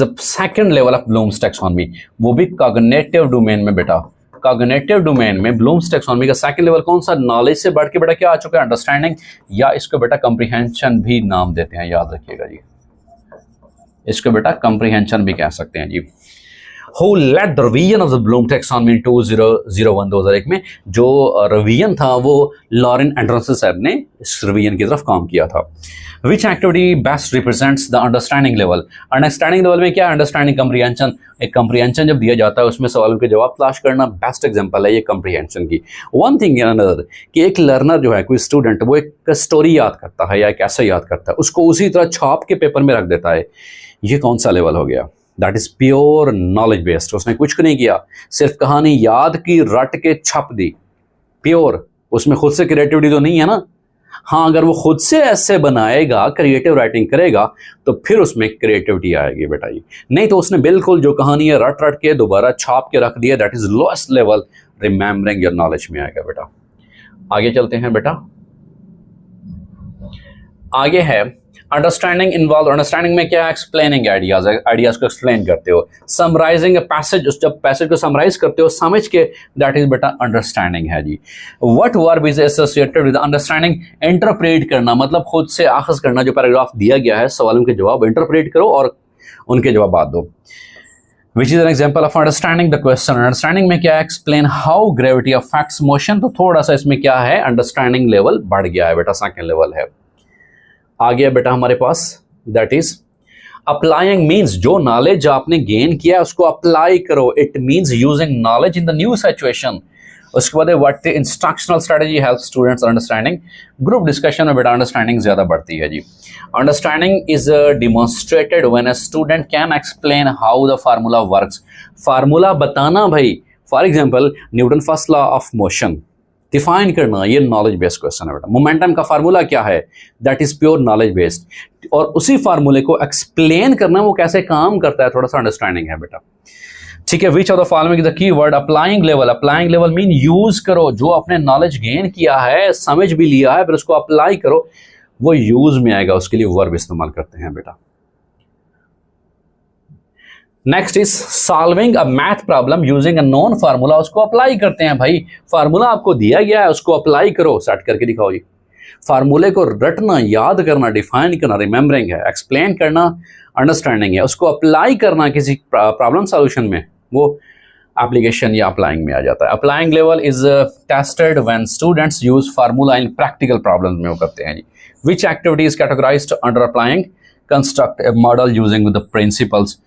Is a second level of Bloom's taxonomy, वो भी cognitive domain में बेटा। कॉग्निटिव डोमेन में ब्लूम्स टैक्सोनॉमी का सेकंड लेवल कौन सा? नॉलेज से बढ़ के बेटा क्या आ चुका है? अंडरस्टैंडिंग, या इसको बेटा कंप्रीहेंशन भी नाम देते हैं, याद रखिएगा जी। इसको बेटा कंप्रीहेंशन भी कह सकते हैं जी। Who led the revision of the Bloom taxonomy in 2001 2001 में जो रिवीजन था वो लॉरेन एंडरसन साहब ने इस रिवीजन की तरफ काम किया था। Which activity best represents the understanding level? Understanding level में क्या है? Understanding comprehension. एक कंप्रीहेंशन जब दिया जाता है उसमें सवालों के जवाब तलाश करना बेस्ट एग्जांपल है ये कंप्रीहेंशन की। वन थिंग अनदर कि एक लर्नर जो है, कोई स्टूडेंट, वो एक स्टोरी याद करता है या एक ऐसा याद करता है, उसको उसी तरह छाप के पेपर में रख देता है। ये कौन सा लेवल हो गया? That is pure knowledge based. उसने कुछ नहीं किया, सिर्फ कहानी याद की, रट के छप दी, प्योर। उसमें खुद से क्रिएटिविटी तो नहीं है ना। हाँ, अगर वो खुद से ऐसे बनाएगा, क्रिएटिव राइटिंग करेगा, तो फिर उसमें क्रिएटिविटी आएगी बेटा जी। नहीं तो उसने बिल्कुल जो कहानी है रट रट के दोबारा छाप के रख दिया, that is lowest level remembering your knowledge में आएगा बेटा। आगे चलते हैं बेटा। आगे है अंडरस्टैंडिंग इन्वॉल्व। अंडरस्टैंडिंग में क्या? एक्सप्लेनिंग आइडियाज, आइडियाज को एक्सप्लेन करते हो। समराइजिंग पैसेज, जब पैसेज को समराइज करते हो समझ के, दैट इज बेटा अंडरस्टैंडिंग है जी। What verb is associated with understanding? Interpret करना, मतलब खुद से आखज करना। जो पैराग्राफ दिया गया है, सवालों के जवाब इंटरप्रेट करो और उनके जवाब दो। Which is an example of understanding the question. Understanding में क्या? Explain how gravity affects motion. तो थोड़ा सा इसमें क्या है, अंडरस्टैंडिंग लेवल बढ़ गया है बेटा, सेकेंड लेवल है। आ गया बेटा हमारे पास, दैट इज अप्लाइंग। मीन्स जो नॉलेज आपने गेन किया है उसको अप्लाई करो। It means using knowledge in the new situation. उसके बाद what the instructional strategy help students understanding. Group discussion में बेटा अंडरस्टैंडिंग ज्यादा बढ़ती है जी। Understanding is demonstrated when a student can explain how the formula works. Formula बताना भाई। For example Newton first law of motion define करना, ये नॉलेज बेस्ड क्वेश्चन है बेटा। मोमेंटम का फार्मूला क्या है? That is pure knowledge based. और उसी फार्मूले को एक्सप्लेन करना, वो कैसे काम करता है, थोड़ा सा अंडरस्टैंडिंग है बेटा। ठीक है। Which of the following is the key word? Applying level. Applying level mean use करो। जो आपने नॉलेज गेन किया है, समझ भी लिया है, फिर उसको अप्लाई करो, वो यूज में आएगा। उसके लिए वर्ब इस्तेमाल करते हैं बेटा। Next is solving a math problem using a known formula. उसको अप्लाई करते हैं भाई। फार्मूला आपको दिया गया है, उसको अप्लाई करो, सेट करके दिखाओ जी। फार्मूले को रटना, याद करना, डिफाइन करना रिमेम्बरिंग है। एक्सप्लेन करना अंडरस्टैंडिंग है। उसको अप्लाई करना किसी प्रॉब्लम सॉल्यूशन में, वो एप्लीकेशन या अप्लाइंग में आ जाता है। Applying level is tested when students use formula in practical problems में वो करते हैं जी। Which activity is categorized under applying? Construct a model using the principles.